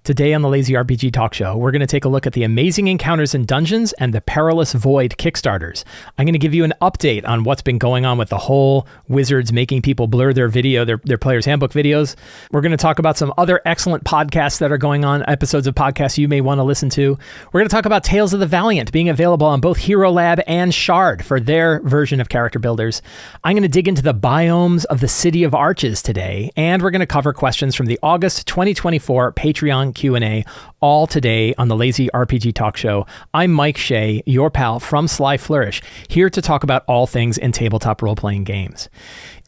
Today on the Lazy RPG Talk Show, we're going to take a look at the Amazing Encounters in Dungeons and the Perilous Void Kickstarters. I'm going to give you an update on what's been going on with the whole Wizards making people blur their video, their Player's Handbook videos. We're going to talk about some other excellent podcasts that are going on, episodes of podcasts you may want to listen to. We're going to talk about Tales of the Valiant being available on both Herolab and Shard for their version of character builders. I'm going to dig into the biomes of the City of Arches today, and we're going to cover questions from the August 2024 Patreon Q&A, all today on the Lazy RPG Talk Show. I'm Mike Shea, your pal from Sly Flourish, here to talk about all things in tabletop role-playing games.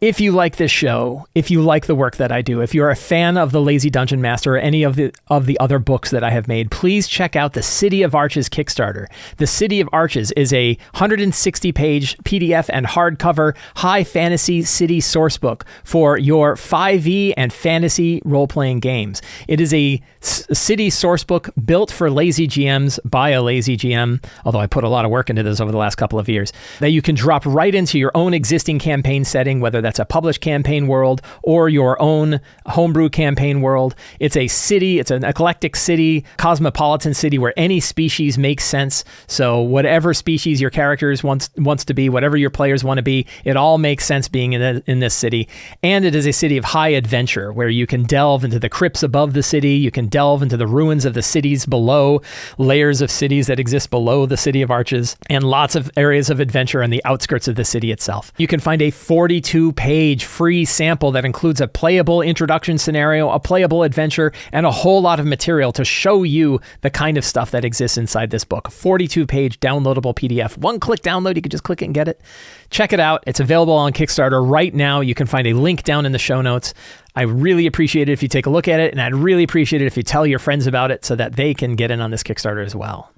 If you like this show, if you like the work that I do, if you're a fan of The Lazy Dungeon Master or any of the other books that I have made, please check out the City of Arches Kickstarter. The City of Arches is a 160-page PDF and hardcover high fantasy city sourcebook for your 5e and fantasy role-playing games. It is a city sourcebook built for lazy GMs by a lazy GM, although I put a lot of work into this over the last couple of years, that you can drop right into your own existing campaign setting, whether that's a published campaign world or your own homebrew campaign world. It's a city, it's an eclectic city, cosmopolitan city where any species makes sense. So whatever species your characters wants to be, whatever your players want to be, it all makes sense being in this city. And it is a city of high adventure where you can delve into the crypts above the city, you can delve into the ruins of the cities below, layers of cities that exist below the City of Arches, and lots of areas of adventure on the outskirts of the city itself. You can find a 42-page free sample that includes a playable introduction scenario, a playable adventure, and a whole lot of material to show you the kind of stuff that exists inside this book. A 42-page downloadable PDF. One-click download, you can just click it and get it. Check it out. It's available on Kickstarter right now. You can find a link down in the show notes. I really appreciate it if you take a look at it, and I'd really appreciate it if you tell your friends about it so that they can get in on this Kickstarter as well.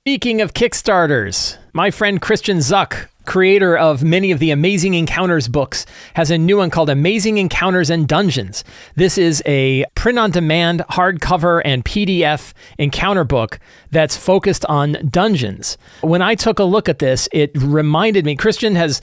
Speaking of Kickstarters, my friend Christian Zuck, creator of many of the Amazing Encounters books, has a new one called Amazing Encounters and Dungeons. This is a print-on-demand hardcover and PDF encounter book that's focused on dungeons. When I took a look at this, it reminded me, Christian has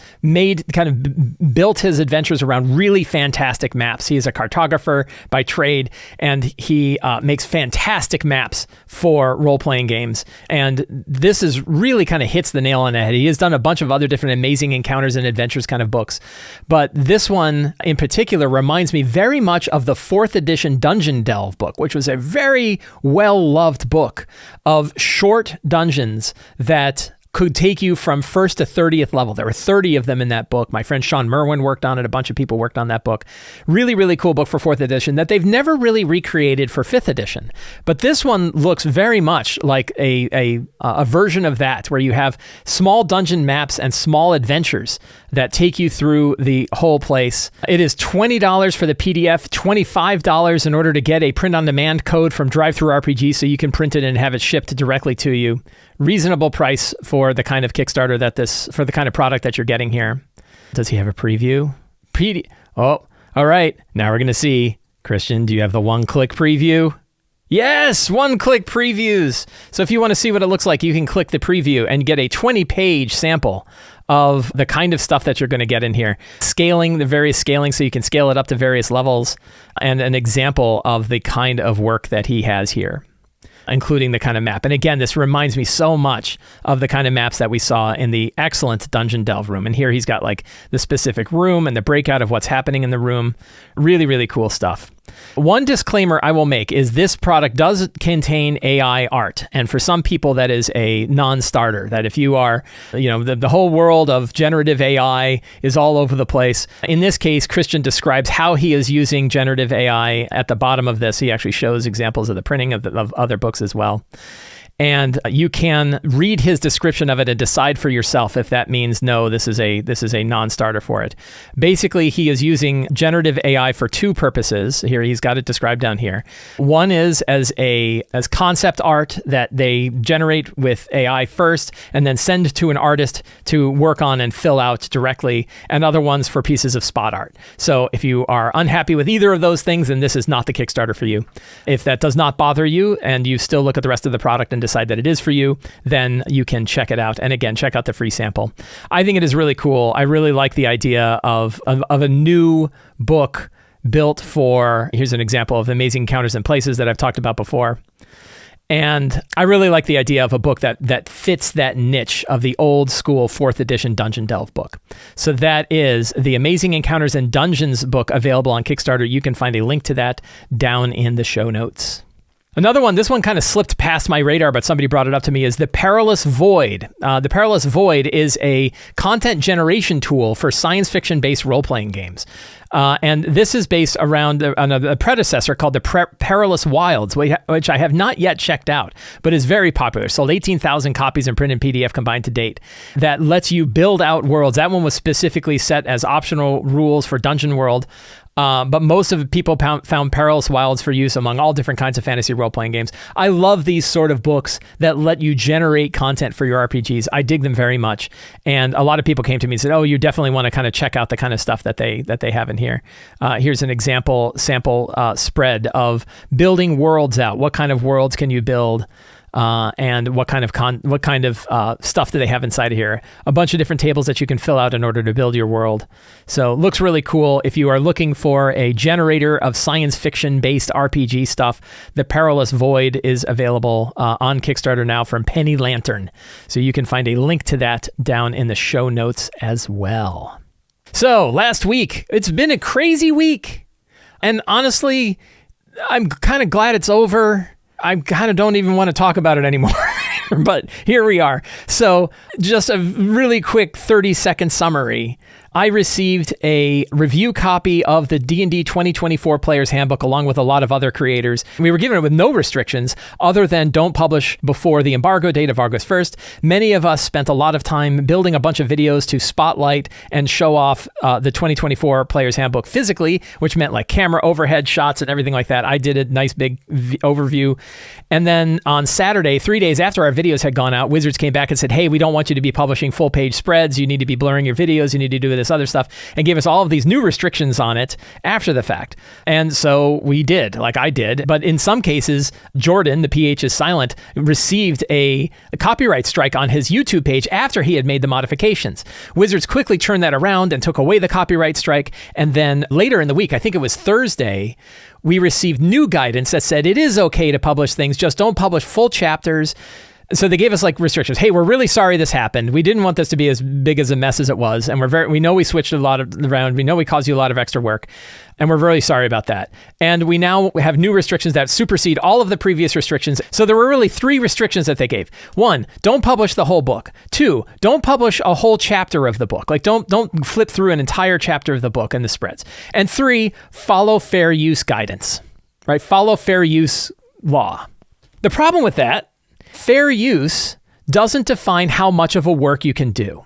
built his adventures around really fantastic maps. He is a cartographer by trade, and he makes fantastic maps for role-playing games. And this is really kind of hits the nail on the head. He has done a bunch of other different Amazing Encounters and Adventures kind of books. But this one in particular reminds me very much of the 4th edition Dungeon Delve book, which was a very well-loved book of short dungeons that could take you from 1st to 30th level. There were 30 of them in that book. My friend Sean Merwin worked on it. A bunch of people worked on that book. Really, really cool book for 4th edition that they've never really recreated for 5th edition. But this one looks very much like a version of that, where you have small dungeon maps and small adventures that take you through the whole place. It is $20 for the PDF, $25 in order to get a print-on-demand code from DriveThruRPG so you can print it and have it shipped directly to you. Reasonable price for the kind of Kickstarter for the kind of product that you're getting here. Does he have a preview? Oh, all right. Now we're going to see. Christian, do you have the one-click preview? Yes, one-click previews. So if you want to see what it looks like, you can click the preview and get a 20-page sample of the kind of stuff that you're going to get in here. The various scaling so you can scale it up to various levels, and an example of the kind of work that he has here, including the kind of map. And again, this reminds me so much of the kind of maps that we saw in the excellent Dungeon Delve room. And here he's got like the specific room and the breakout of what's happening in the room. Really, really cool stuff. One disclaimer I will make is this product does contain AI art. And for some people, that is a non-starter, that if you are, the whole world of generative AI is all over the place. In this case, Christian describes how he is using generative AI at the bottom of this. He actually shows examples of the printing of other books as well. And you can read his description of it and decide for yourself if that means, no, this is a non-starter for it. Basically, he is using generative AI for two purposes. Here, he's got it described down here. One is as concept art that they generate with AI first and then send to an artist to work on and fill out directly, and other ones for pieces of spot art. So if you are unhappy with either of those things, then this is not the Kickstarter for you. If that does not bother you and you still look at the rest of the product and decide that it is for you, then you can check it out. And again, check out the free sample. I think it is really cool. I really like the idea of a new book built for, here's an example of Amazing Encounters and Places that I've talked about before. And I really like the idea of a book that fits that niche of the old school 4th edition Dungeon Delve book. So that is the Amazing Encounters and Dungeons book available on Kickstarter. You can find a link to that down in the show notes. Another one, this one kind of slipped past my radar, but somebody brought it up to me, is the Perilous Void. The Perilous Void is a content generation tool for science fiction-based role-playing games. And this is based around a predecessor called the Perilous Wilds, which I have not yet checked out, but is very popular. Sold 18,000 copies in print and PDF combined to date. That lets you build out worlds. That one was specifically set as optional rules for Dungeon World. But most of the people found Perilous Wilds for use among all different kinds of fantasy role-playing games. I love these sort of books that let you generate content for your RPGs. I dig them very much. And a lot of people came to me and said, oh, you definitely want to kind of check out the kind of stuff that they have in here. Here's an example sample spread of building worlds out. What kind of worlds can you build? And what kind of stuff do they have inside of here? A bunch of different tables that you can fill out in order to build your world. So looks really cool. If you are looking for a generator of science fiction based RPG stuff, the Perilous Void is available on Kickstarter now from Penny Lantern. So you can find a link to that down in the show notes as well. So last week, it's been a crazy week. And honestly, I'm kind of glad it's over. I kind of don't even want to talk about it anymore, but here we are. So just a really quick 30-second summary. I received a review copy of the D&D 2024 Player's Handbook along with a lot of other creators. We were given it with no restrictions other than don't publish before the embargo date of August 1st. Many of us spent a lot of time building a bunch of videos to spotlight and show off the 2024 Player's Handbook physically, which meant like camera overhead shots and everything like that. I did a nice big overview. And then on Saturday, 3 days after our videos had gone out, Wizards came back and said, hey, we don't want you to be publishing full page spreads. You need to be blurring your videos. You need to do this other stuff, and gave us all of these new restrictions on it after the fact. And so we did, like I did. But in some cases, Jordan, the PH is silent, received a copyright strike on his YouTube page after he had made the modifications. Wizards quickly turned that around and took away the copyright strike. And then later in the week, I think it was Thursday, we received new guidance that said it is okay to publish things, just don't publish full chapters. So they gave us like restrictions. Hey, we're really sorry this happened. We didn't want this to be as big as a mess as it was. And we know we switched a lot around. We know we caused you a lot of extra work. And we're really sorry about that. And we now have new restrictions that supersede all of the previous restrictions. So there were really 3 restrictions that they gave. 1, don't publish the whole book. 2, don't publish a whole chapter of the book. Like don't flip through an entire chapter of the book and the spreads. And 3, follow fair use guidance, right? Follow fair use law. The problem with that, fair use doesn't define how much of a work you can do.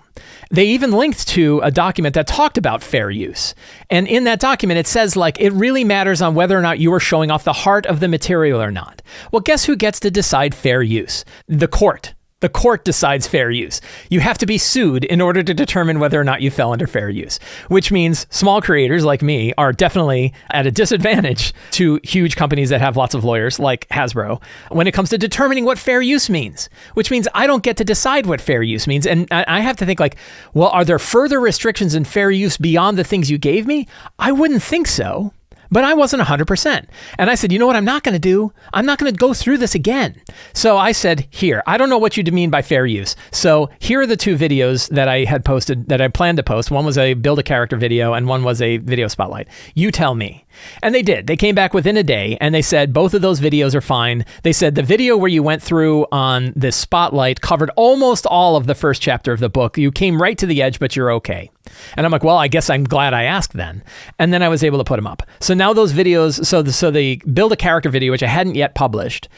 They even linked to a document that talked about fair use. And in that document, it says, like, it really matters on whether or not you are showing off the heart of the material or not. Well, guess who gets to decide fair use? The court. The court decides fair use. You have to be sued in order to determine whether or not you fell under fair use, which means small creators like me are definitely at a disadvantage to huge companies that have lots of lawyers like Hasbro when it comes to determining what fair use means, which means I don't get to decide what fair use means. And I have to think like, well, are there further restrictions in fair use beyond the things you gave me? I wouldn't think so. But I wasn't 100%. And I said, you know what I'm not going to do? I'm not going to go through this again. So I said, here, I don't know what you mean by fair use. So here are the 2 videos that I had posted, that I planned to post. One was a build a character video and one was a video spotlight. You tell me. And they did. They came back within a day and they said, both of those videos are fine. They said the video where you went through on the spotlight covered almost all of the first chapter of the book. You came right to the edge, but you're okay. And I'm like, well, I guess I'm glad I asked then. And then I was able to put them up. So now those videos, so the build a character video, which I hadn't yet published,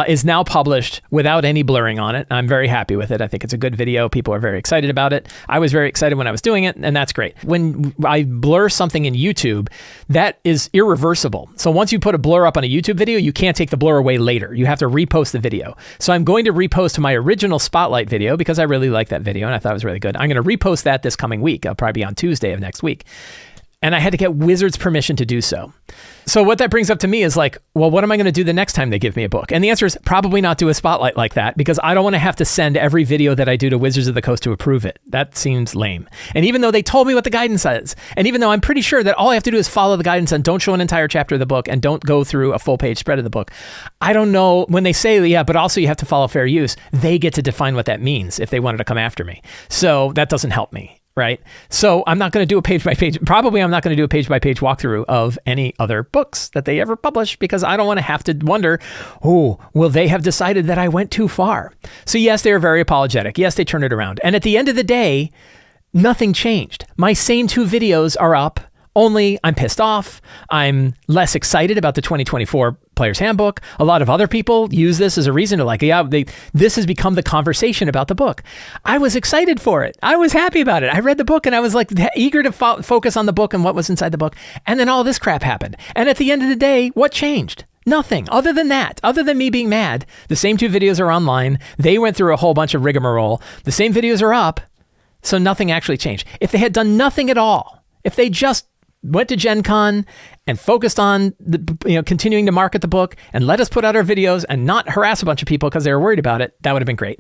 is now published without any blurring on it. I'm very happy with it. I think it's a good video. People are very excited about it. I was very excited when I was doing it, and that's great. When I blur something in YouTube, that is irreversible. So once you put a blur up on a YouTube video, you can't take the blur away later. You have to repost the video. So I'm going to repost my original Spotlight video because I really like that video and I thought it was really good. I'm going to repost that this coming week. I'll probably be on Tuesday of next week. And I had to get Wizards' permission to do so. So what that brings up to me is like, well, what am I going to do the next time they give me a book? And the answer is probably not do a spotlight like that, because I don't want to have to send every video that I do to Wizards of the Coast to approve it. That seems lame. And even though they told me what the guidance is, and even though I'm pretty sure that all I have to do is follow the guidance and don't show an entire chapter of the book and don't go through a full page spread of the book, I don't know, when they say, yeah, but also you have to follow fair use, they get to define what that means if they wanted to come after me. So that doesn't help me. Right. So I'm not going to do a page by page. Probably I'm not going to do a page by page walkthrough of any other books that they ever publish, because I don't want to have to wonder, oh, will they have decided that I went too far? So yes, they are very apologetic. Yes, they turned it around. And at the end of the day, nothing changed. My same 2 videos are up. Only I'm pissed off. I'm less excited about the 2024 Player's Handbook. A lot of other people use this as a reason to like, yeah, this has become the conversation about the book. I was excited for it. I was happy about it. I read the book and I was like eager to focus on the book and what was inside the book. And then all this crap happened. And at the end of the day, what changed? Nothing. Other than that, other than me being mad, the same 2 videos are online. They went through a whole bunch of rigmarole. The same videos are up. So nothing actually changed. If they had done nothing at all, if they just went to Gen Con and focused on continuing to market the book and let us put out our videos and not harass a bunch of people because they were worried about it, that would have been great.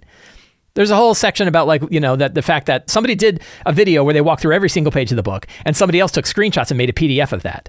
There's a whole section about that the fact that somebody did a video where they walked through every single page of the book and somebody else took screenshots and made a PDF of that.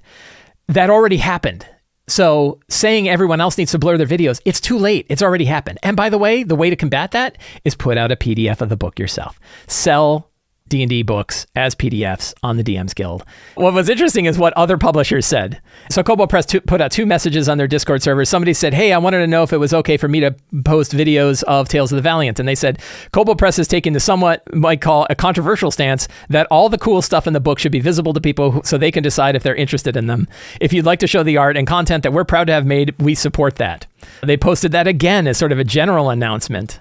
That already happened. So saying everyone else needs to blur their videos, it's too late. It's already happened. And by the way to combat that is put out a PDF of the book yourself. Sell D&D books as PDFs on the DMs Guild. What was interesting is what other publishers said. So Kobold Press put out 2 messages on their Discord server. Somebody said, hey, I wanted to know if it was okay for me to post videos of Tales of the Valiant. And they said, Kobold Press is taking the somewhat, might call a controversial stance that all the cool stuff in the book should be visible to people so they can decide if they're interested in them. If you'd like to show the art and content that we're proud to have made, we support that. They posted that again as sort of a general announcement.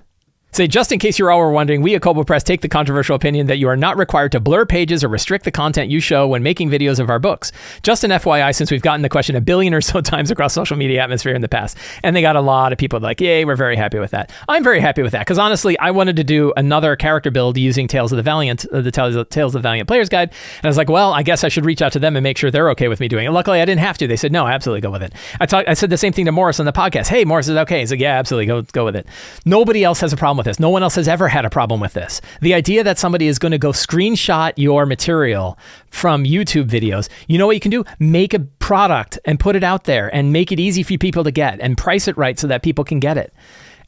Say, just in case you all were wondering, we at Kobold Press take the controversial opinion that you are not required to blur pages or restrict the content you show when making videos of our books. Just an FYI, since we've gotten the question 1 billion or so times across social media atmosphere in the past. And they got a lot of people like, yay, we're very happy with that. I'm very happy with that, because honestly, I wanted to do another character build using Tales of the Valiant, the Tales of the Valiant Player's Guide. And I was like, well, I guess I should reach out to them and make sure they're okay with me doing it. Luckily, I didn't have to. They said, no, absolutely go with it. I said the same thing to Morrus on the podcast. Hey, Morrus is okay. He's like, yeah, absolutely, go with it. Nobody else has a problem with this. No one else has ever had a problem with this. The idea that somebody is going to go screenshot your material from YouTube videos, you know what you can do? Make a product and put it out there and make it easy for people to get and price it right so that people can get it.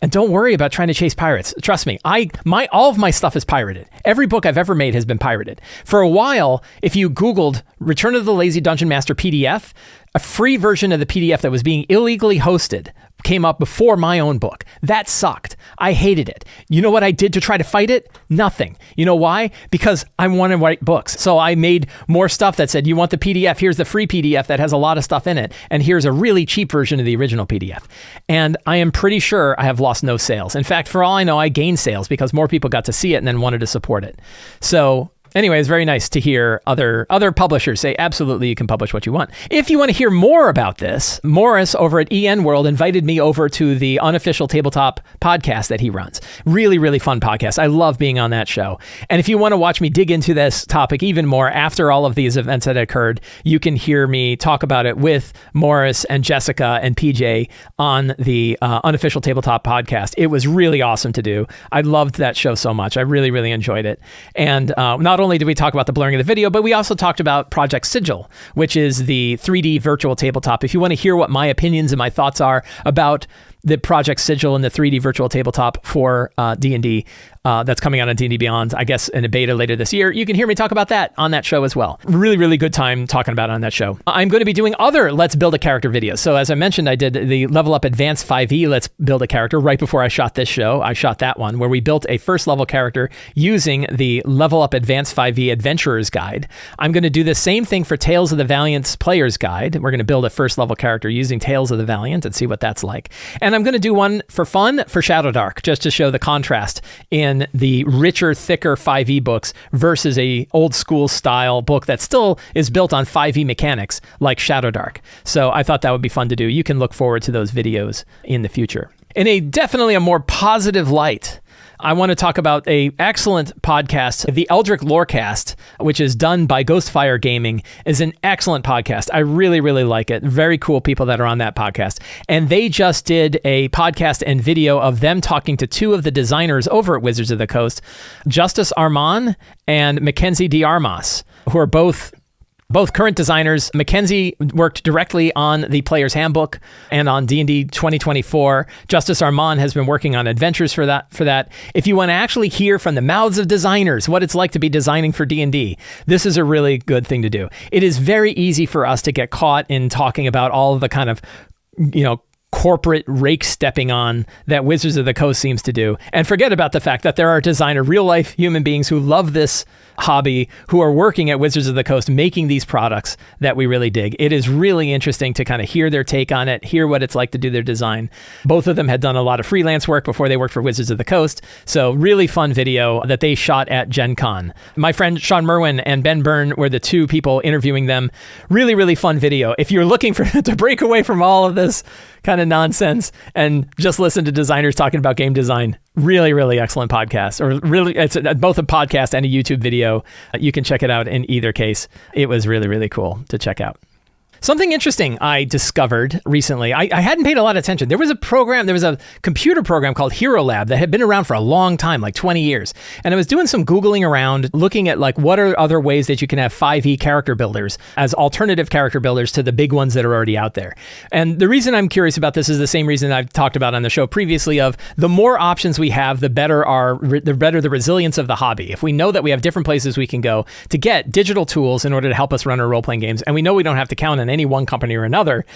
And don't worry about trying to chase pirates. Trust me, all of my stuff is pirated. Every book I've ever made has been pirated. For a while, if you Googled Return of the Lazy Dungeon Master PDF, a free version of the PDF that was being illegally hosted came up before my own book. That sucked. I hated it. You know what I did to try to fight it? Nothing. You know why? Because I want to write books. So I made more stuff that said, you want the PDF? Here's the free PDF that has a lot of stuff in it. And here's a really cheap version of the original PDF. And I am pretty sure I have lost no sales. In fact, for all I know, I gained sales because more people got to see it and then wanted to support it. So anyway, it's very nice to hear other publishers say, absolutely, you can publish what you want. If you want to hear more about this, Morrus over at EN World invited me over to the Unofficial Tabletop podcast that he runs. Really, really fun podcast. I love being on that show. And if you want to watch me dig into this topic even more after all of these events that occurred, you can hear me talk about it with Morrus and Jessica and PJ on the Unofficial Tabletop podcast. It was really awesome to do. I loved that show so much. I really, really enjoyed it. And not only did we talk about the blurring of the video, but we also talked about Project Sigil, which is the 3D virtual tabletop. If you want to hear what my opinions and my thoughts are about the Project Sigil and the 3D virtual tabletop for D&D, that's coming out on D&D Beyond, I guess in a beta later this year, you can hear me talk about that on that show as well. Really, really good time talking about it on that show. I'm going to be doing other Let's Build a Character videos. So as I mentioned, I did the Level Up Advanced 5e Let's Build a Character right before I shot this show. I shot that one where we built a first level character using the Level Up Advanced 5e Adventurer's Guide. I'm going to do the same thing for Tales of the Valiant's Player's Guide. We're going to build a first level character using Tales of the Valiant and see what that's like. And I'm going to do one for fun for Shadowdark, just to show the contrast in the richer, thicker 5e books versus a old school style book that still is built on 5e mechanics like Shadowdark. So I thought that would be fun to do. You can look forward to those videos in the future. In a definitely a more positive light, I want to talk about a excellent podcast. The Eldritch Lorecast, which is done by Ghostfire Gaming, is an excellent podcast. I really, really like it. Very cool people that are on that podcast. And they just did a podcast and video of them talking to two of the designers over at Wizards of the Coast, Justice Armand and Mackenzie D'Armas, who are both current designers. Mackenzie worked directly on the Player's Handbook and on D&D 2024. Justice Armand has been working on adventures for that. If you want to actually hear from the mouths of designers what it's like to be designing for D&D, this is a really good thing to do. It is very easy for us to get caught in talking about all of the kind of, corporate rake stepping on that Wizards of the Coast seems to do, and forget about the fact that there are real life human beings who love this hobby, who are working at Wizards of the Coast making these products that we really dig. It is really interesting to kind of hear their take on it, hear what it's like to do their design. Both of them had done a lot of freelance work before they worked for Wizards of the Coast, so really fun video that they shot at Gen Con. My friend Sean Merwin and Ben Byrne were the two people interviewing them. Really, really fun video. If you're looking for to break away from all of this kind of nonsense and just listen to designers talking about game design, really, really excellent podcast. Or really, it's both a podcast and a YouTube video. You can check it out in either case. It was really, really cool to check out. Something interesting I discovered recently, I hadn't paid a lot of attention. There was a computer program called Herolab that had been around for a long time, like 20 years. And I was doing some Googling around, looking at like what are other ways that you can have 5e character builders as alternative character builders to the big ones that are already out there. And the reason I'm curious about this is the same reason I've talked about on the show previously of the more options we have, the better the resilience of the hobby. If we know that we have different places we can go to get digital tools in order to help us run our role-playing games, and we know we don't have to count on any one company or another,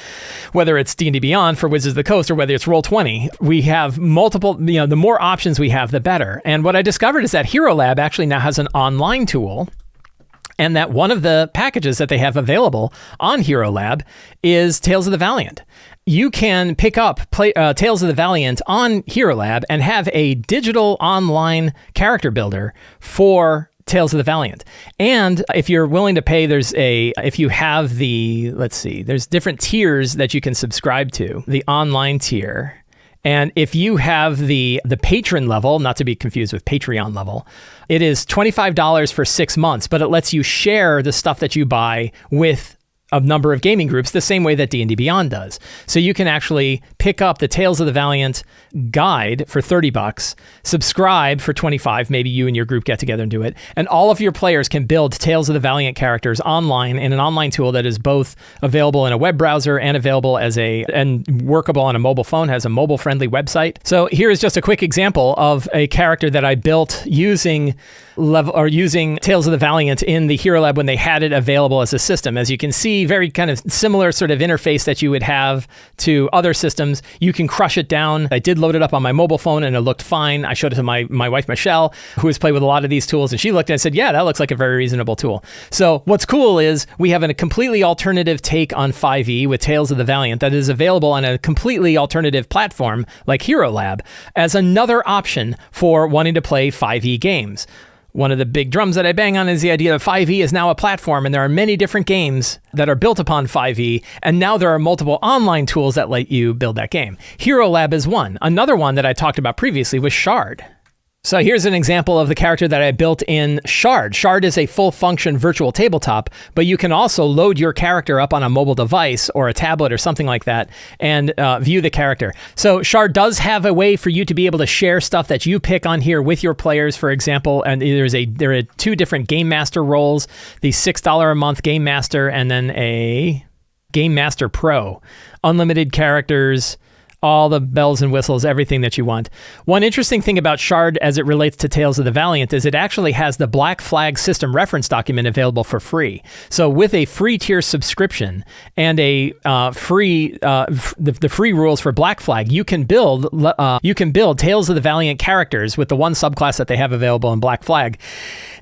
whether it's D&D Beyond for Wizards of the Coast or whether it's Roll20, we have multiple, the more options we have, the better. And what I discovered is that Herolab actually now has an online tool, and that one of the packages that they have available on Herolab is Tales of the Valiant. You can pick up Tales of the Valiant on Herolab and have a digital online character builder for Tales of the Valiant. And if you're willing to pay, there's different tiers that you can subscribe to. The online tier. And if you have the patron level, not to be confused with Patreon level, it is $25 for 6 months, but it lets you share the stuff that you buy with a number of gaming groups the same way that D&D Beyond does. So you can actually pick up the Tales of the Valiant guide for $30, subscribe for $25, maybe you and your group get together and do it, and all of your players can build Tales of the Valiant characters online in an online tool that is both available in a web browser and available and workable on a mobile phone, has a mobile-friendly website. So here is just a quick example of a character that I built using Tales of the Valiant in the Herolab when they had it available as a system. As you can see, very kind of similar sort of interface that you would have to other systems. You can crush it down. I did load it up on my mobile phone and it looked fine. I showed it to my wife, Michelle, who has played with a lot of these tools, and she looked at it and said, yeah, that looks like a very reasonable tool. So what's cool is we have a completely alternative take on 5e with Tales of the Valiant that is available on a completely alternative platform like Herolab as another option for wanting to play 5e games. One of the big drums that I bang on is the idea that 5e is now a platform, and there are many different games that are built upon 5e, and now there are multiple online tools that let you build that game. Herolab is one. Another one that I talked about previously was Shard. So here's an example of the character that I built in Shard. Shard is a full-function virtual tabletop, but you can also load your character up on a mobile device or a tablet or something like that and view the character. So Shard does have a way for you to be able to share stuff that you pick on here with your players, for example, and there are 2 different Game Master roles, the $6 a month Game Master and then a Game Master Pro. Unlimited characters, all the bells and whistles, everything that you want. One interesting thing about Shard as it relates to Tales of the Valiant is it actually has the Black Flag system reference document available for free. So with a free tier subscription and the free rules for Black Flag, you can build Tales of the Valiant characters with the one subclass that they have available in Black Flag.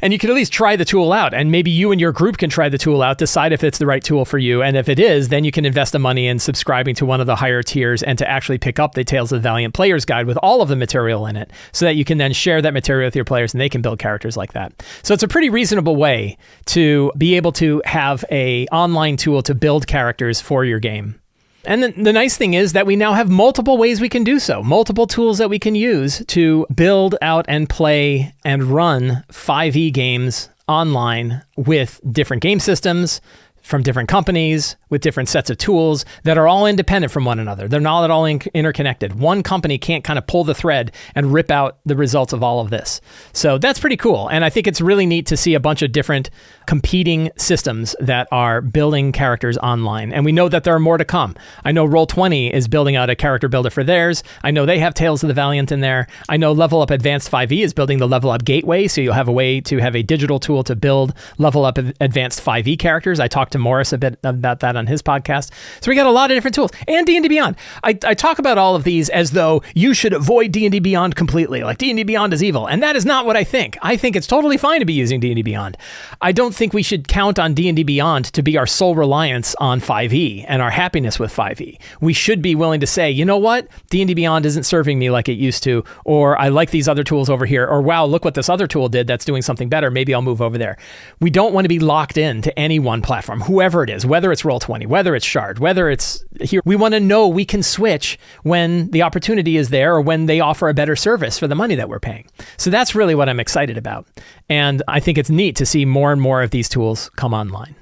And you can at least try the tool out, and maybe you and your group can try the tool out, decide if it's the right tool for you, and if it is, then you can invest the money in subscribing to one of the higher tiers and to actually pick up the Tales of the Valiant Player's Guide with all of the material in it, so that you can then share that material with your players and they can build characters like that. So it's a pretty reasonable way to be able to have an online tool to build characters for your game. And the nice thing is that we now have multiple ways we can do so, multiple tools that we can use to build out and play and run 5e games online with different game systems from different companies with different sets of tools that are all independent from one another. They're not at all interconnected. One company can't kind of pull the thread and rip out the results of all of this. So that's pretty cool. And I think it's really neat to see a bunch of different competing systems that are building characters online. And we know that there are more to come. I know Roll20 is building out a character builder for theirs. I know they have Tales of the Valiant in there. I know Level Up Advanced 5e is building the Level Up Gateway, so you'll have a way to have a digital tool to build Level Up Advanced 5e characters. I talked to Morrus a bit about that on his podcast. So we got a lot of different tools. And D&D Beyond. I talk about all of these as though you should avoid D&D Beyond completely. Like D&D Beyond is evil. And that is not what I think. I think it's totally fine to be using D&D Beyond. I don't think we should count on D&D Beyond to be our sole reliance on 5e and our happiness with 5e. We should be willing to say, you know what? D&D Beyond isn't serving me like it used to, or I like these other tools over here, or wow, look what this other tool did that's doing something better. Maybe I'll move over there. We don't want to be locked in to any one platform, whoever it is, whether it's Roll20, whether it's Shard, whether it's here. We want to know we can switch when the opportunity is there or when they offer a better service for the money that we're paying. So that's really what I'm excited about. And I think it's neat to see more and more of these tools come online.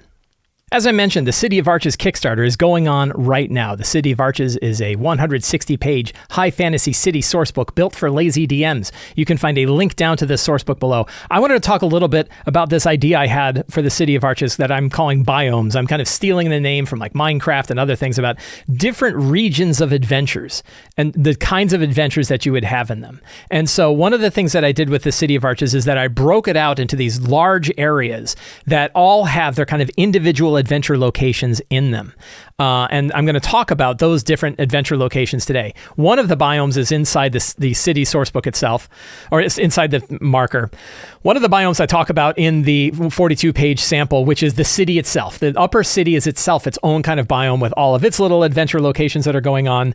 As I mentioned, the City of Arches Kickstarter is going on right now. The City of Arches is a 160-page high fantasy city sourcebook built for lazy DMs. You can find a link down to this sourcebook below. I wanted to talk a little bit about this idea I had for the City of Arches that I'm calling Biomes. I'm kind of stealing the name from like Minecraft and other things about different regions of adventures and the kinds of adventures that you would have in them. And so one of the things that I did with the City of Arches is that I broke it out into these large areas that all have their kind of individual adventure locations in them. And I'm going to talk about those different adventure locations today. One of the biomes is inside the city sourcebook itself, or it's inside the marker. One of the biomes I talk about in the 42-page sample, which is the city itself. The upper city is itself its own kind of biome with all of its little adventure locations that are going on,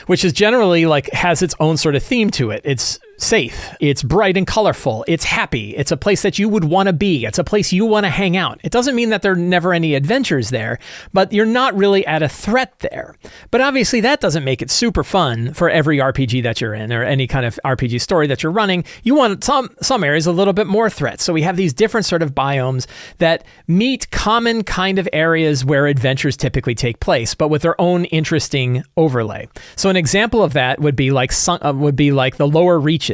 which is generally like has its own sort of theme to it. It's safe. It's bright and colorful. It's happy. It's a place that you would want to be. It's a place you want to hang out. It doesn't mean that there are never any adventures there, but you're not really at a threat there. But obviously that doesn't make it super fun for every RPG that you're in or any kind of RPG story that you're running. You want some areas a little bit more threats. So we have these different sort of biomes that meet common kind of areas where adventures typically take place, but with their own interesting overlay. So an example of that would be like the lower reaches.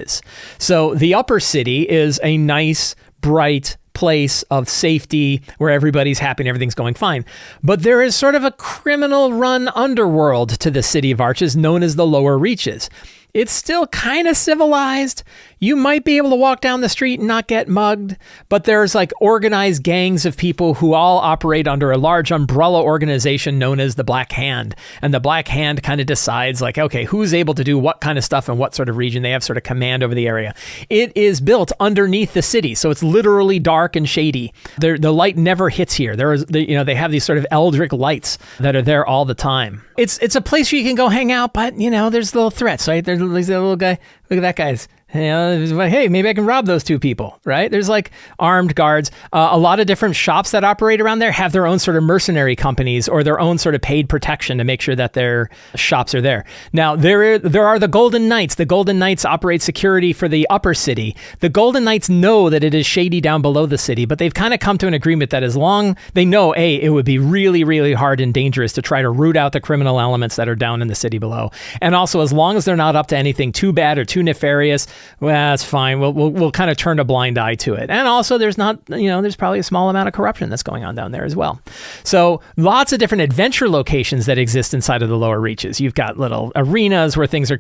So the upper city is a nice, bright place of safety where everybody's happy and everything's going fine. But there is sort of a criminal-run underworld to the City of Arches known as the lower reaches. It's still kind of civilized. You might be able to walk down the street and not get mugged, but there's like organized gangs of people who all operate under a large umbrella organization known as the Black Hand. And the Black Hand kind of decides like, okay, who's able to do what kind of stuff in what sort of region. They have sort of command over the area. It is built underneath the city, so it's literally dark and shady. The light never hits here. They have these sort of eldritch lights that are there all the time. It's a place where you can go hang out, but there's little threats, right? There's a little guy. Look at that guy's. Hey, maybe I can rob those two people, right? There's like armed guards. A lot of different shops that operate around there have their own sort of mercenary companies or their own sort of paid protection to make sure that their shops are there. Now, there are the Golden Knights. The Golden Knights operate security for the upper city. The Golden Knights know that it is shady down below the city, but they've kind of come to an agreement that as long they know, it would be really, really hard and dangerous to try to root out the criminal elements that are down in the city below. And also, as long as they're not up to anything too bad or too nefarious, well, that's fine. We'll kind of turn a blind eye to it. And also there's probably a small amount of corruption that's going on down there as well. So lots of different adventure locations that exist inside of the lower reaches. You've got little arenas where things are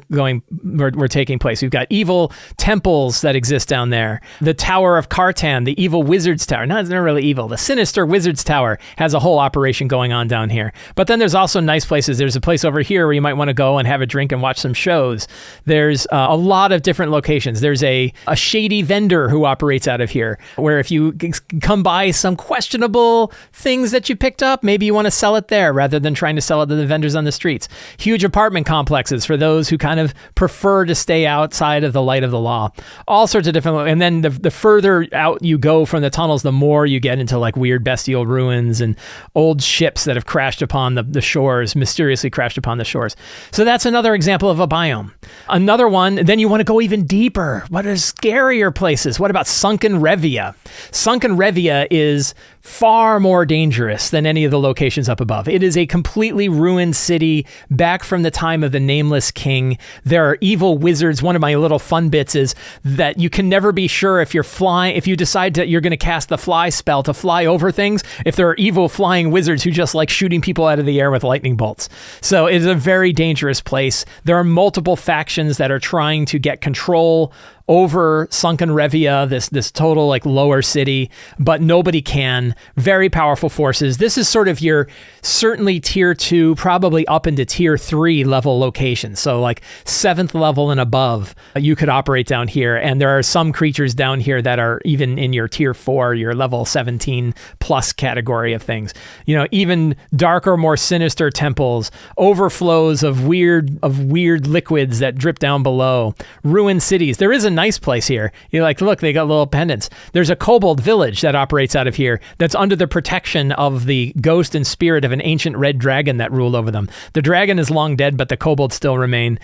taking place. You've got evil temples that exist down there. The Tower of Cartan, the evil wizard's tower. No, it's not really evil. The sinister wizard's tower has a whole operation going on down here. But then there's also nice places. There's a place over here where you might want to go and have a drink and watch some shows. There's a lot of different locations locations. There's a shady vendor who operates out of here, where if you come by some questionable things that you picked up, maybe you want to sell it there rather than trying to sell it to the vendors on the streets. Huge apartment complexes for those who kind of prefer to stay outside of the light of the law. All sorts of different, and then the further out you go from the tunnels, the more you get into like weird bestial ruins and old ships that have crashed upon the shores, mysteriously crashed upon the shores. So that's another example of a biome. Another one, then you want to go even deeper. What are scarier places? What about Sunken Revia? Sunken Revia is far more dangerous than any of the locations up above. It is a completely ruined city back from the time of the Nameless King. There are evil wizards. One of my little fun bits is that you can never be sure if you're flying, if you decide that you're going to cast the fly spell to fly over things, if there are evil flying wizards who just like shooting people out of the air with lightning bolts. So it is a very dangerous place. There are multiple factions that are trying to get control over Sunken Revia, this total like lower city, but nobody can. Very powerful forces. This is sort of your certainly tier 2, probably up into tier 3 level locations. So like 7th level and above, you could operate down here. And there are some creatures down here that are even in your tier 4, your level 17 plus category of things. You know, even darker, more sinister temples, overflows of weird liquids that drip down below, ruined cities. There is a nice place here. You're like, look, they got little pendants. There's a kobold village that operates out of here that's under the protection of the ghost and spirit of an ancient red dragon that ruled over them. The dragon is long dead, but the kobolds still remain.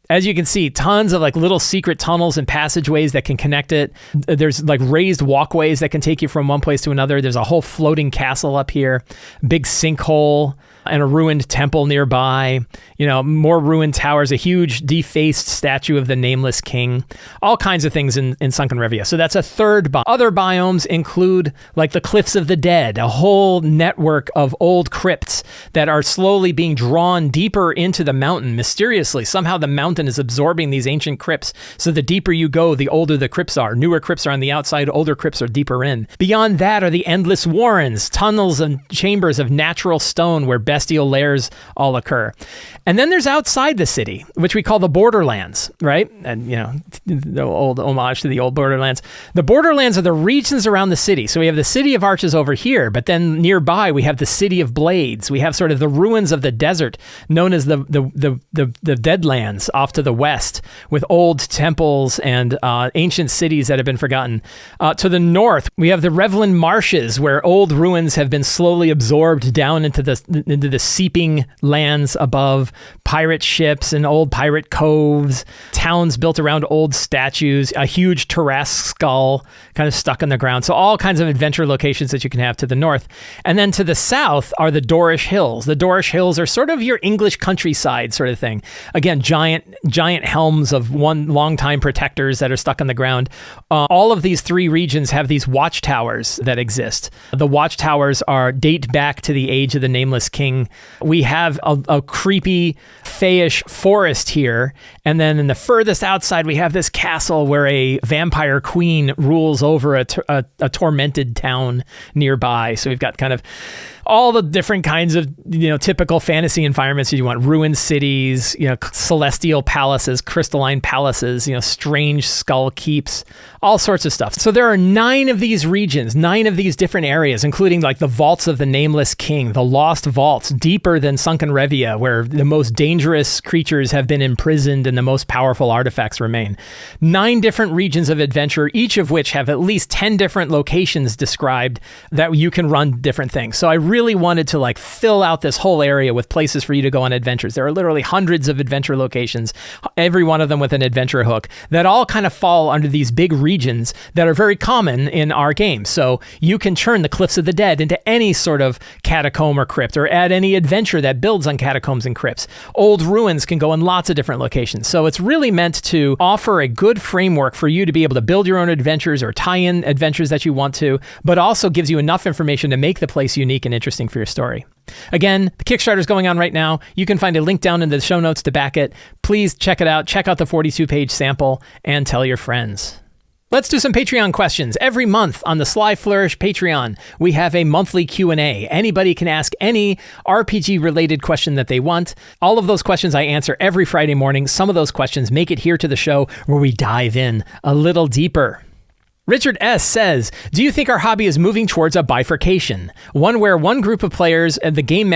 As you can see, tons of like little secret tunnels and passageways that can connect it. There's like raised walkways that can take you from one place to another. There's a whole floating castle up here, big sinkhole, and a ruined temple nearby. You know, more ruined towers, a huge defaced statue of the Nameless King, all kinds of things in Sunken Revia. So that's a third biome. Other biomes include like the Cliffs of the Dead, a whole network of old crypts that are slowly being drawn deeper into the mountain mysteriously. Somehow the mountain is absorbing these ancient crypts. So the deeper you go, the older the crypts are. Newer crypts are on the outside, older crypts are deeper in. Beyond that are the endless warrens, tunnels and chambers of natural stone where bestial lairs all occur. And then there's outside the city, which we call the Borderlands, right? And, you know, the old homage to the old Borderlands. The Borderlands are the regions around the city. So we have the City of Arches over here, but then nearby we have the City of Blades. We have sort of the ruins of the desert known as the Deadlands off to the west, with old temples and ancient cities that have been forgotten. To the north, we have the Revlin Marshes, where old ruins have been slowly absorbed down into the seeping lands above. Pirate ships and old pirate coves, towns built around old statues, a huge Tarrasque skull kind of stuck in the ground. So all kinds of adventure locations that you can have to the north. And then to the south are the Dorish Hills. The Dorish Hills are sort of your English countryside sort of thing. Again, giant helms of longtime protectors that are stuck in the ground. All of these three regions have these watchtowers that exist. The watchtowers date back to the age of the Nameless King. We have a creepy, fayish forest here, and then in the furthest outside we have this castle where a vampire queen rules over a tormented town nearby. So we've got kind of all the different kinds of, you know, typical fantasy environments you want. Ruined cities, you know, celestial palaces, crystalline palaces, you know, strange skull keeps, all sorts of stuff. So there are 9 of these regions, 9 of these different areas, including like the vaults of the Nameless King, the lost vaults deeper than Sunken Revia, where the most dangerous creatures have been imprisoned and the most powerful artifacts remain. 9 different regions of adventure, each of which have at least 10 different locations described that you can run different things. So I really wanted to like fill out this whole area with places for you to go on adventures. There are literally hundreds of adventure locations, every one of them with an adventure hook, that all kind of fall under these big regions that are very common in our game. So you can turn the Cliffs of the Dead into any sort of catacomb or crypt, or add any adventure that builds on catacombs and crypts. Old ruins can go in lots of different locations. So it's really meant to offer a good framework for you to be able to build your own adventures or tie in adventures that you want to, but also gives you enough information to make the place unique and interesting for your story. Again, the Kickstarter is going on right now. You can find a link down in the show notes to back it. Please check it out. Check out the 42-page sample and tell your friends. Let's do some Patreon questions. Every month on the Sly Flourish Patreon, we have a monthly Q&A. Anybody can ask any RPG-related question that they want. All of those questions I answer every Friday morning. Some of those questions make it here to the show where we dive in a little deeper. Richard S. says, do you think our hobby is moving towards a bifurcation? One where one group of players and the game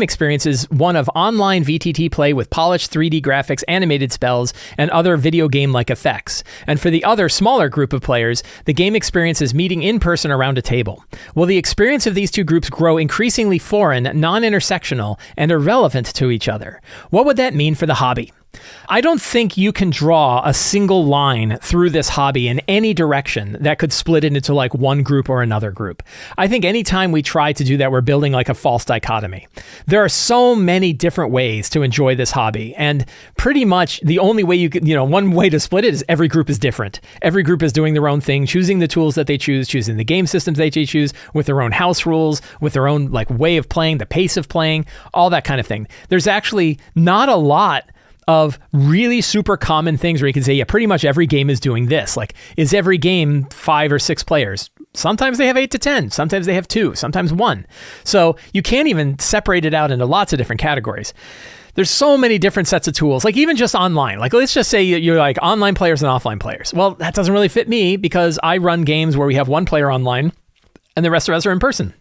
experience is one of online VTT play with polished 3D graphics, animated spells, and other video game-like effects. And for the other, smaller group of players, the game experience is meeting in person around a table. Will the experience of these two groups grow increasingly foreign, non-intersectional, and irrelevant to each other? What would that mean for the hobby? I don't think you can draw a single line through this hobby in any direction that could split it into like one group or another group. I think anytime we try to do that, we're building like a false dichotomy. There are so many different ways to enjoy this hobby, and pretty much the only way you could, one way to split it is every group is different. Every group is doing their own thing, choosing the tools that they choose, choosing the game systems they choose, with their own house rules, with their own like way of playing, the pace of playing, all that kind of thing. There's actually not a lot of really super common things where you can say, yeah, pretty much every game is doing this. Like, is every game 5 or 6 players? Sometimes they have 8 to 10. Sometimes they have 2, sometimes 1. So you can't even separate it out into lots of different categories. There's so many different sets of tools, like even just online. Like, let's just say you're like online players and offline players. Well, that doesn't really fit me because I run games where we have one player online and the rest of us are in person.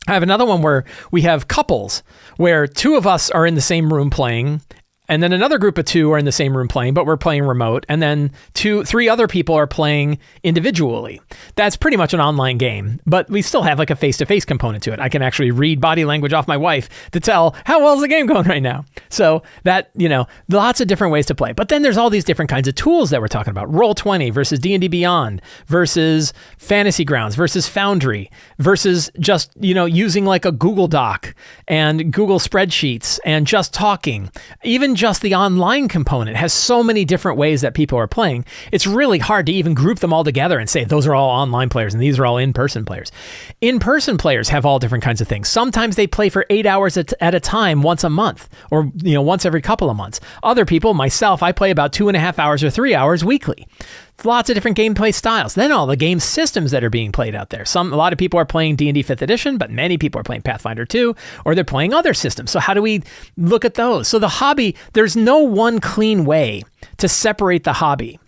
I have another one where we have couples where 2 of us are in the same room playing, and then another group of 2 are in the same room playing, but we're playing remote. And then 3 other people are playing individually. That's pretty much an online game, but we still have like a face-to-face component to it. I can actually read body language off my wife to tell how well is the game going right now. So that, lots of different ways to play. But then there's all these different kinds of tools that we're talking about. Roll20 versus D&D Beyond versus Fantasy Grounds versus Foundry versus just, using like a Google Doc and Google spreadsheets and just talking. Even just the online component has so many different ways that people are playing. It's really hard to even group them all together and say those are all online players and these are all in-person players. In-person players have all different kinds of things. Sometimes they play for 8 hours at a time once a month, or once every couple of months. Other people, myself, I play about 2.5 hours or 3 hours weekly. Lots of different gameplay styles. Then all the game systems that are being played out there. A lot of people are playing D&D 5th edition, but many people are playing Pathfinder 2, or they're playing other systems. So how do we look at those? So the hobby, there's no one clean way to separate the hobby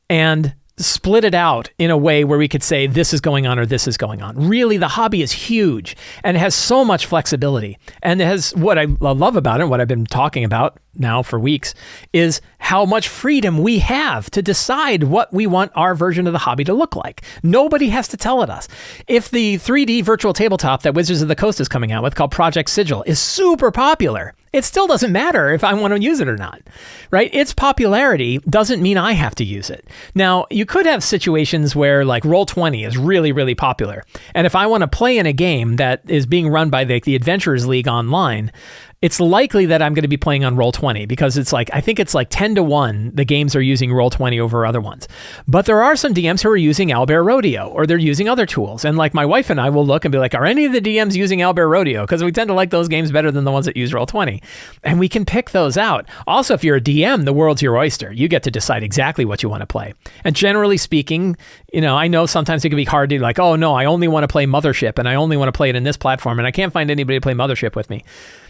and split it out in a way where we could say this is going on or this is going on. Really, the hobby is huge and it has so much flexibility. And it has, what I love about it, what I've been talking about now for weeks, is how much freedom we have to decide what we want our version of the hobby to look like. Nobody has to tell it us. If the 3D virtual tabletop that Wizards of the Coast is coming out with called Project Sigil is super popular, it still doesn't matter if I want to use it or not, right? Its popularity doesn't mean I have to use it. Now, you could have situations where like Roll20 is really, really popular. And if I want to play in a game that is being run by the Adventurers League online, it's likely that I'm going to be playing on Roll20 because I think it's like 10 to 1 the games are using Roll20 over other ones. But there are some DMs who are using Owlbear Rodeo, or they're using other tools. And like my wife and I will look and be like, are any of the DMs using Owlbear Rodeo? Because we tend to like those games better than the ones that use Roll20. And we can pick those out. Also, if you're a DM, the world's your oyster. You get to decide exactly what you want to play. And generally speaking, I know sometimes it can be hard to like, oh no, I only want to play Mothership and I only want to play it in this platform and I can't find anybody to play Mothership with me.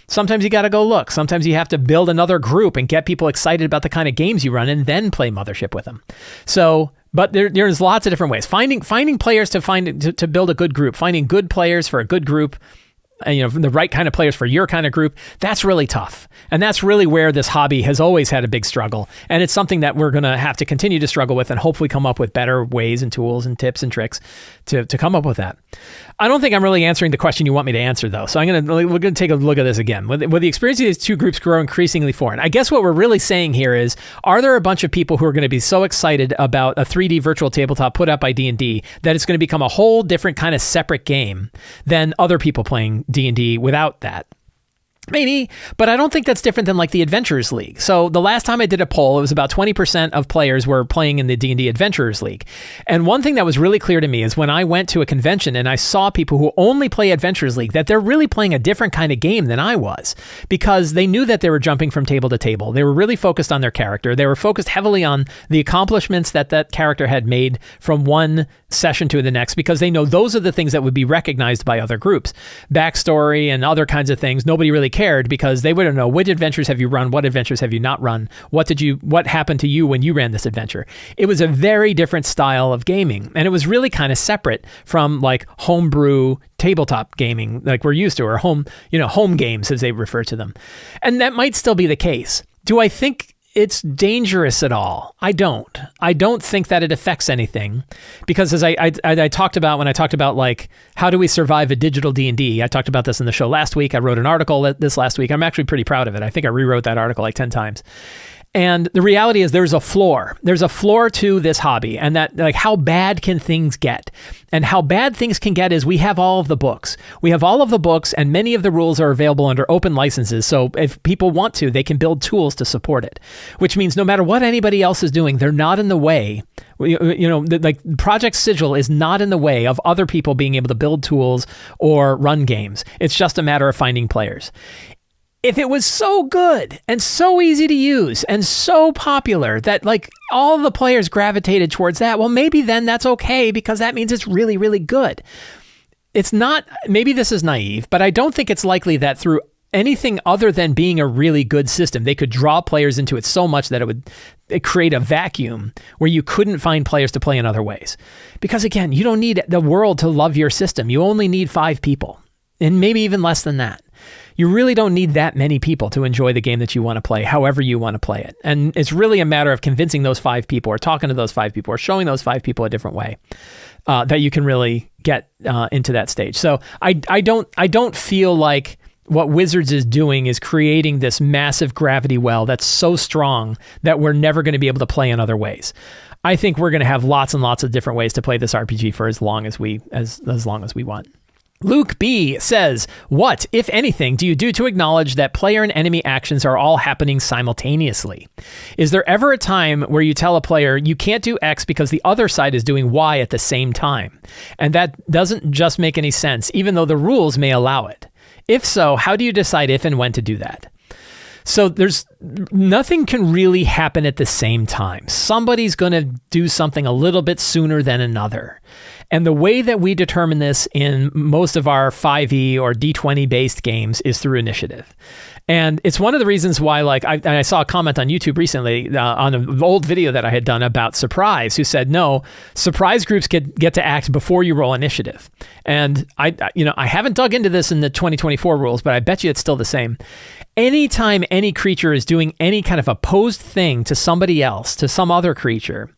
Sometimes you got to go look. Sometimes you have to build another group and get people excited about the kind of games you run and then play Mothership with them. So, but there's lots of different ways. Finding players to build a good group, finding good players for a good group, the right kind of players for your kind of group, that's really tough. And that's really where this hobby has always had a big struggle. And it's something that we're going to have to continue to struggle with and hopefully come up with better ways and tools and tips and tricks to come up with that. I don't think I'm really answering the question you want me to answer, though. So we're going to take a look at this again. Will the experience of these two groups grow increasingly foreign? I guess what we're really saying here is, are there a bunch of people who are going to be so excited about a 3D virtual tabletop put out by D&D that it's going to become a whole different kind of separate game than other people playing D&D without that? Maybe, but I don't think that's different than like the Adventurers League. So the last time I did a poll, it was about 20% of players were playing in the D&D Adventurers League. And one thing that was really clear to me is when I went to a convention and I saw people who only play Adventurers League, that they're really playing a different kind of game than I was, because they knew that they were jumping from table to table. They were really focused on their character. They were focused heavily on the accomplishments that that character had made from one session to the next, because they know those are the things that would be recognized by other groups. Backstory and other kinds of things, nobody really cared, because they wouldn't know which adventures have you run, what adventures have you not run, what happened to you when you ran this adventure. It was a very different style of gaming, and it was really kind of separate from like homebrew tabletop gaming like we're used to, or home games as they refer to them. And that might still be the case. Do I think it's dangerous at all? I don't. I don't think that it affects anything, because as I talked about when I talked about like how do we survive a digital D&D, I talked about this in the show last week. I wrote an article this last week. I'm actually pretty proud of it. I think I rewrote that article like 10 times. And the reality is there's a floor. There's a floor to this hobby, and that like how bad can things get? And how bad things can get is we have all of the books. We have all of the books, and many of the rules are available under open licenses. So if people want to, they can build tools to support it, which means no matter what anybody else is doing, they're not in the way. Like Project Sigil is not in the way of other people being able to build tools or run games. It's just a matter of finding players. If it was so good and so easy to use and so popular that like all the players gravitated towards that, well, maybe then that's okay, because that means it's really, really good. It's not, maybe this is naive, but I don't think it's likely that through anything other than being a really good system, they could draw players into it so much that it would create a vacuum where you couldn't find players to play in other ways. Because again, you don't need the world to love your system. You only need 5 people, and maybe even less than that. You really don't need that many people to enjoy the game that you want to play, however you want to play it. And it's really a matter of convincing those 5 people, or talking to those 5 people, or showing those 5 people a different way that you can really get into that stage. So I don't feel like what Wizards is doing is creating this massive gravity well that's so strong that we're never going to be able to play in other ways. I think we're going to have lots and lots of different ways to play this RPG for as long as we want. Luke B says, what, if anything, do you do to acknowledge that player and enemy actions are all happening simultaneously? Is there ever a time where you tell a player you can't do X because the other side is doing Y at the same time? And that doesn't just make any sense, even though the rules may allow it. If so, how do you decide if and when to do that? So there's nothing can really happen at the same time. Somebody's going to do something a little bit sooner than another. And the way that we determine this in most of our 5e or D20 based games is through initiative. And it's one of the reasons why, like, I saw a comment on YouTube recently on an old video that I had done about surprise, who said, no, surprise groups get to act before you roll initiative. And I haven't dug into this in the 2024 rules, but I bet you it's still the same. Anytime any creature is doing any kind of opposed thing to somebody else, to some other creature,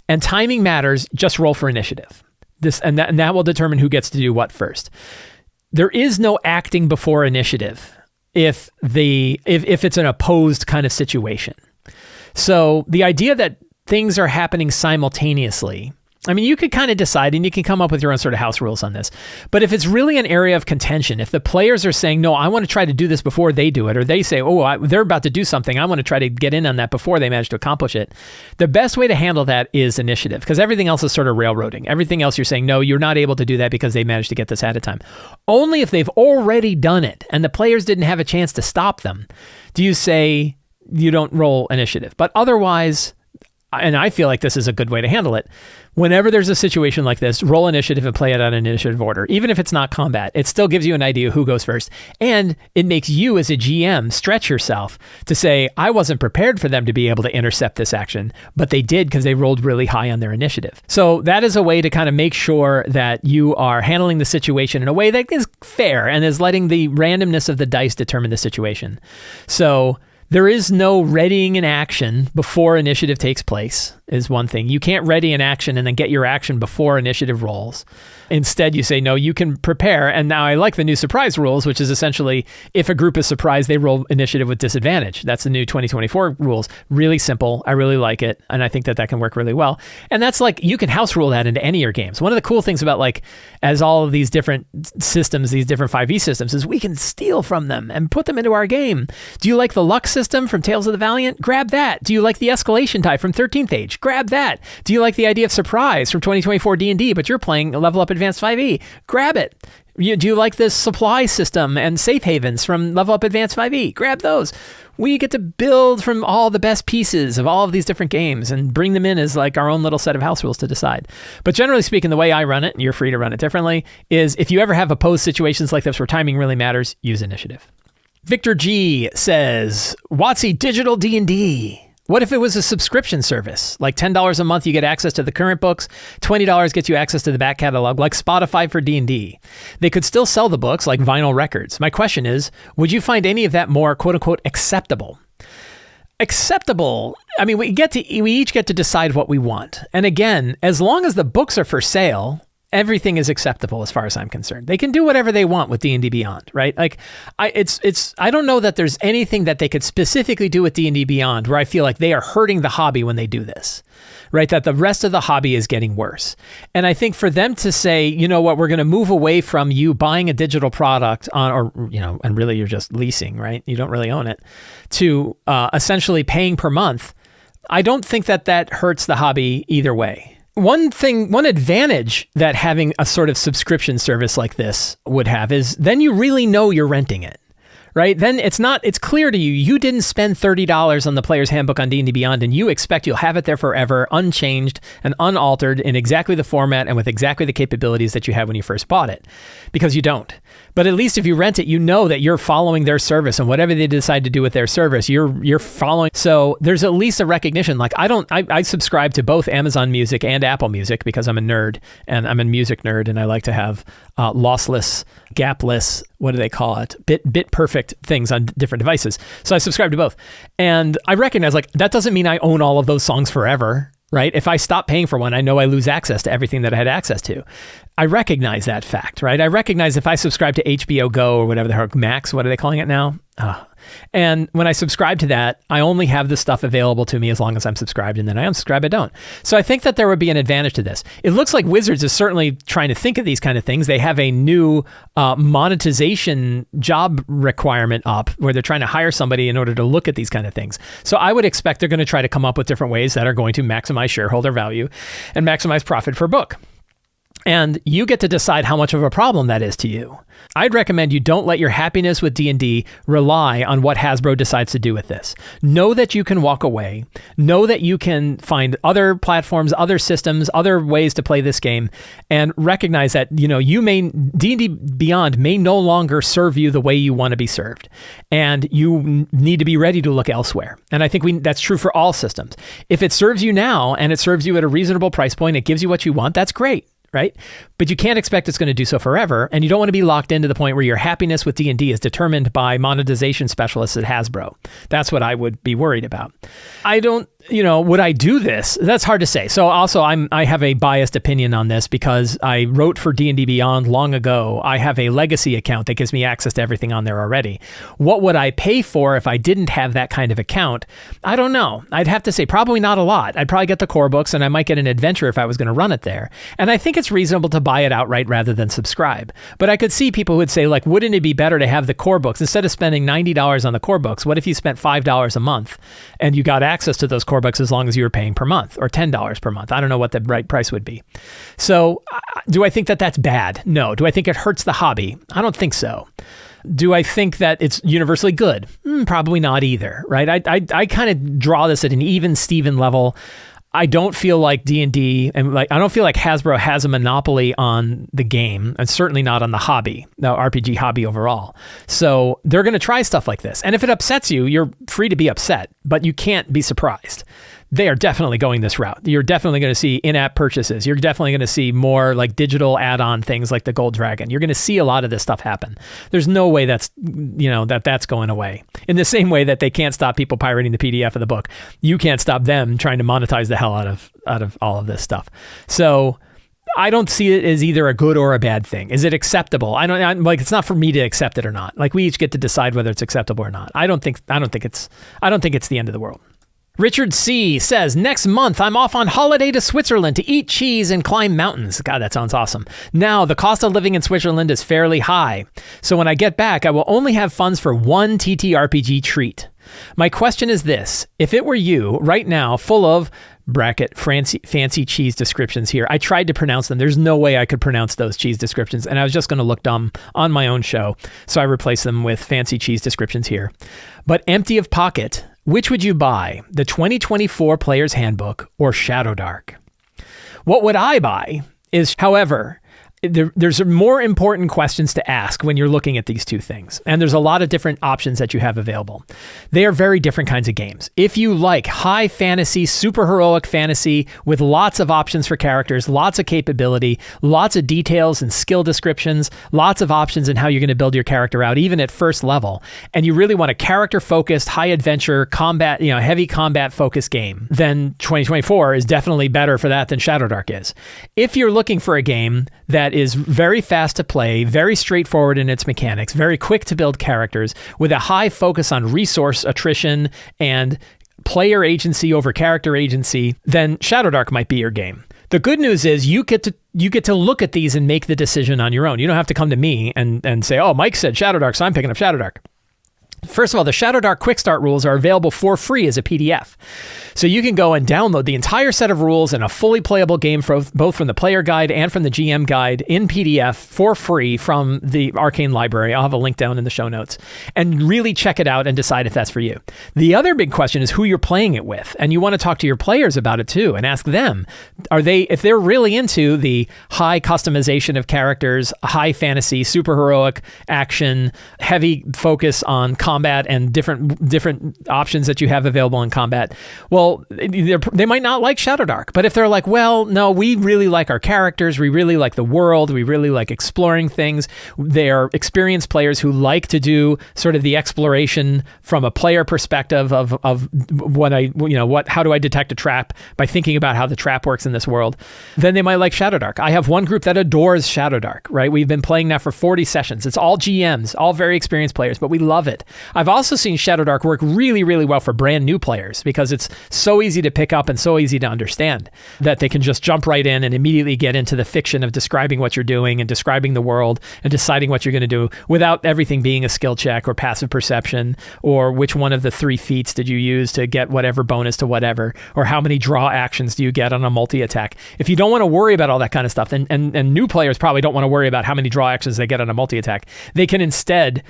and timing matters, just roll for initiative. That will determine who gets to do what first. There is no acting before initiative if it's an opposed kind of situation. So the idea that things are happening simultaneously, I mean, you could kind of decide, and you can come up with your own sort of house rules on this. But if it's really an area of contention, if the players are saying, no, I want to try to do this before they do it, or they say, they're about to do something, I want to try to get in on that before they manage to accomplish it, the best way to handle that is initiative, because everything else is sort of railroading. Everything else you're saying, no, you're not able to do that because they managed to get this ahead of time. Only if they've already done it and the players didn't have a chance to stop them, do you say you don't roll initiative. But otherwise, and I feel like this is a good way to handle it, whenever there's a situation like this, roll initiative and play it on an initiative order. Even if it's not combat, it still gives you an idea who goes first. And it makes you as a GM stretch yourself to say, I wasn't prepared for them to be able to intercept this action, but they did because they rolled really high on their initiative. So that is a way to kind of make sure that you are handling the situation in a way that is fair and is letting the randomness of the dice determine the situation. So There is no readying an action before initiative takes place, is one thing. You can't ready an action and then get your action before initiative rolls. Instead, you say, no, you can prepare. And now I like the new surprise rules, which is essentially if a group is surprised, they roll initiative with disadvantage. That's the new 2024 rules. Really simple. I really like it. And I think that can work really well. And that's like, you can house rule that into any of your games. One of the cool things about like, as all of these different systems, these different 5e systems, is we can steal from them and put them into our game. Do you like the luck system from Tales of the Valiant? Grab that. Do you like the escalation type from 13th Age? Grab that. Do you like the idea of surprise from 2024 D&D, but you're playing a level up Advanced 5e? Grab it. Do you like this supply system and safe havens from Level Up Advanced 5e? Grab those. We get to build from all the best pieces of all of these different games and bring them in as like our own little set of house rules to decide. But generally speaking, the way I run it, and you're free to run it differently, is if you ever have opposed situations like this where timing really matters, use initiative. Victor G says, WOTC Digital D&D. What if it was a subscription service? Like $10 a month, you get access to the current books. $20 gets you access to the back catalog, like Spotify for D&D. They could still sell the books like vinyl records. My question is, would you find any of that more quote unquote acceptable? Acceptable. I mean, we each get to decide what we want. And again, as long as the books are for sale, everything is acceptable as far as I'm concerned. They can do whatever they want with D&D Beyond, right? Like, I don't know that there's anything that they could specifically do with D&D Beyond where I feel like they are hurting the hobby when they do this, right? That the rest of the hobby is getting worse. And I think for them to say, you know what, we're going to move away from you buying a digital product and really you're just leasing, right? You don't really own it, to essentially paying per month. I don't think that hurts the hobby either way. One advantage that having a sort of subscription service like this would have is then you really know you're renting it, right? Then it's clear to you, you didn't spend $30 on the Player's Handbook on D&D Beyond, and you expect you'll have it there forever, unchanged and unaltered in exactly the format and with exactly the capabilities that you had when you first bought it, because you don't. But at least if you rent it, you know that you're following their service, and whatever they decide to do with their service, you're following. So there's at least a recognition. Like I subscribe to both Amazon Music and Apple Music because I'm a nerd, and I'm a music nerd, and I like to have lossless, gapless, what do they call it? Bit perfect things on different devices. So I subscribe to both. And I recognize like that doesn't mean I own all of those songs forever, right? If I stop paying for one, I know I lose access to everything that I had access to. I recognize that fact, right? I recognize if I subscribe to HBO Go or whatever the heck, Max, what are they calling it now? And when I subscribe to that, I only have the stuff available to me as long as I'm subscribed, and then I unsubscribe, I don't. So I think that there would be an advantage to this. It looks like Wizards is certainly trying to think of these kind of things. They have a new monetization job requirement up where they're trying to hire somebody in order to look at these kind of things. So I would expect they're going to try to come up with different ways that are going to maximize shareholder value and maximize profit per book. And you get to decide how much of a problem that is to you. I'd recommend you don't let your happiness with D&D rely on what Hasbro decides to do with this. Know that you can walk away. Know that you can find other platforms, other systems, other ways to play this game, and recognize that, D&D Beyond may no longer serve you the way you want to be served. And you need to be ready to look elsewhere. And I think that's true for all systems. If it serves you now and it serves you at a reasonable price point, it gives you what you want, that's great. Right? But you can't expect it's going to do so forever, and you don't want to be locked into the point where your happiness with D&D is determined by monetization specialists at Hasbro. That's what I would be worried about. Would I do this? That's hard to say. So also I have a biased opinion on this because I wrote for D&D Beyond long ago. I have a legacy account that gives me access to everything on there already. What would I pay for if I didn't have that kind of account? I don't know. I'd have to say probably not a lot. I'd probably get the core books, and I might get an adventure if I was going to run it there. And I think it's reasonable to buy it outright rather than subscribe. But I could see people who would say, like, wouldn't it be better to have the core books instead of spending $90 on the core books? What if you spent $5 a month and you got access to those core books as long as you were paying per month, or $10 per month? I don't know what the right price would be. So do I think that that's bad? No. Do I think it hurts the hobby? I don't think so. Do I think that it's universally good? Probably not either, right? I kind of draw this at an even Steven level. I don't feel like D&D and I don't feel like Hasbro has a monopoly on the game, and certainly not on the hobby, the RPG hobby overall. So they're going to try stuff like this. And if it upsets you, you're free to be upset, but you can't be surprised. they are definitely going this route. You're definitely going to see in-app purchases. You're definitely going to see more like digital add-on things like the Gold Dragon. You're going to see a lot of this stuff happen. There's no way that's going away. In the same way that they can't stop people pirating the PDF of the book, you can't stop them trying to monetize the hell out of all of this stuff. So I don't see it as either a good or a bad thing. Is it acceptable? It's not for me to accept it or not. Like, we each get to decide whether it's acceptable or not. I don't think it's the end of the world. Richard C. says, next month, I'm off on holiday to Switzerland to eat cheese and climb mountains. God, that sounds awesome. Now, the cost of living in Switzerland is fairly high. So when I get back, I will only have funds for one TTRPG treat. My question is this. If it were you, right now, full of bracket fancy cheese descriptions here. I tried to pronounce them. There's no way I could pronounce those cheese descriptions, and I was just going to look dumb on my own show. So I replaced them with fancy cheese descriptions here. But empty of pocket, which would you buy? The 2024 Player's Handbook or Shadowdark? What would I buy is, however, there's more important questions to ask when you're looking at these two things. And there's a lot of different options that you have available. They are very different kinds of games. If you like high fantasy, super heroic fantasy with lots of options for characters, lots of capability, lots of details and skill descriptions, lots of options in how you're going to build your character out, even at first level, and you really want a character-focused, high-adventure, combat, heavy combat-focused game, then 2024 is definitely better for that than Shadowdark is. If you're looking for a game that is very fast to play, very straightforward in its mechanics, very quick to build characters, with a high focus on resource attrition and player agency over character agency, then Shadowdark might be your game. The good news is you get to look at these and make the decision on your own. You don't have to come to me and say, oh, Mike said Shadowdark, so I'm picking up Shadowdark. First of all, the Shadowdark Quick Start rules are available for free as a PDF. So you can go and download the entire set of rules in a fully playable game, both from the player guide and from the GM guide in PDF for free from the Arcane Library. I'll have a link down in the show notes. And really check it out and decide if that's for you. The other big question is who you're playing it with. And you want to talk to your players about it too and ask them, if they're really into the high customization of characters, high fantasy, super heroic action, heavy focus on combat and different options that you have available in combat, well, they might not like Shadowdark. But if they're like, well, no, we really like our characters, we really like the world, we really like exploring things, they're experienced players who like to do sort of the exploration from a player perspective of how do I detect a trap by thinking about how the trap works in this world, then they might like Shadowdark. I have one group that adores Shadowdark, right? We've been playing now for 40 sessions. It's all GMs, all very experienced players, but we love it. I've also seen Shadowdark work really, really well for brand new players because it's so easy to pick up and so easy to understand that they can just jump right in and immediately get into the fiction of describing what you're doing and describing the world and deciding what you're going to do without everything being a skill check or passive perception or which one of the 3 feats did you use to get whatever bonus to whatever or how many draw actions do you get on a multi-attack. If you don't want to worry about all that kind of stuff, and new players probably don't want to worry about how many draw actions they get on a multi-attack, they can instead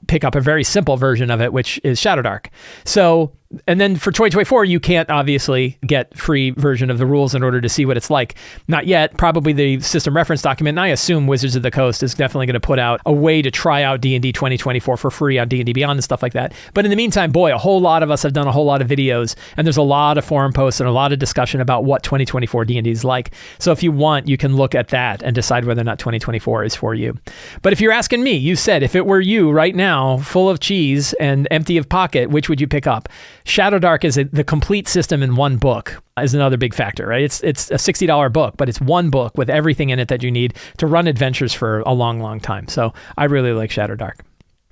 pick up a very simple version of it, which is Shadowdark. So, and then for 2024, you can't obviously get free version of the rules in order to see what it's like. Not yet. Probably the system reference document, and I assume Wizards of the Coast is definitely going to put out a way to try out D&D 2024 for free on D&D Beyond and stuff like that. But in the meantime, boy, a whole lot of us have done a whole lot of videos, and there's a lot of forum posts and a lot of discussion about what 2024 D&D is like. So if you want, you can look at that and decide whether or not 2024 is for you. But if you're asking me, you said, if it were you right now, full of cheese and empty of pocket, which would you pick up? Shadowdark is the complete system in one book is another big factor, right? It's a $60 book, but it's one book with everything in it that you need to run adventures for a long, long time. So I really like Shadowdark.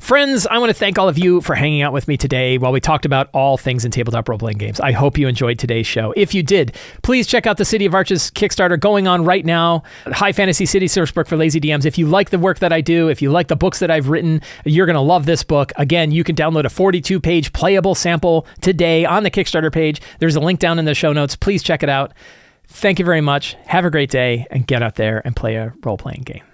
Friends, I want to thank all of you for hanging out with me today while we talked about all things in tabletop role-playing games. I hope you enjoyed today's show. If you did, please check out the City of Arches Kickstarter going on right now. High Fantasy City Sourcebook for Lazy DMs. If you like the work that I do, if you like the books that I've written, you're going to love this book. Again, you can download a 42-page playable sample today on the Kickstarter page. There's a link down in the show notes. Please check it out. Thank you very much. Have a great day, and get out there and play a role-playing game.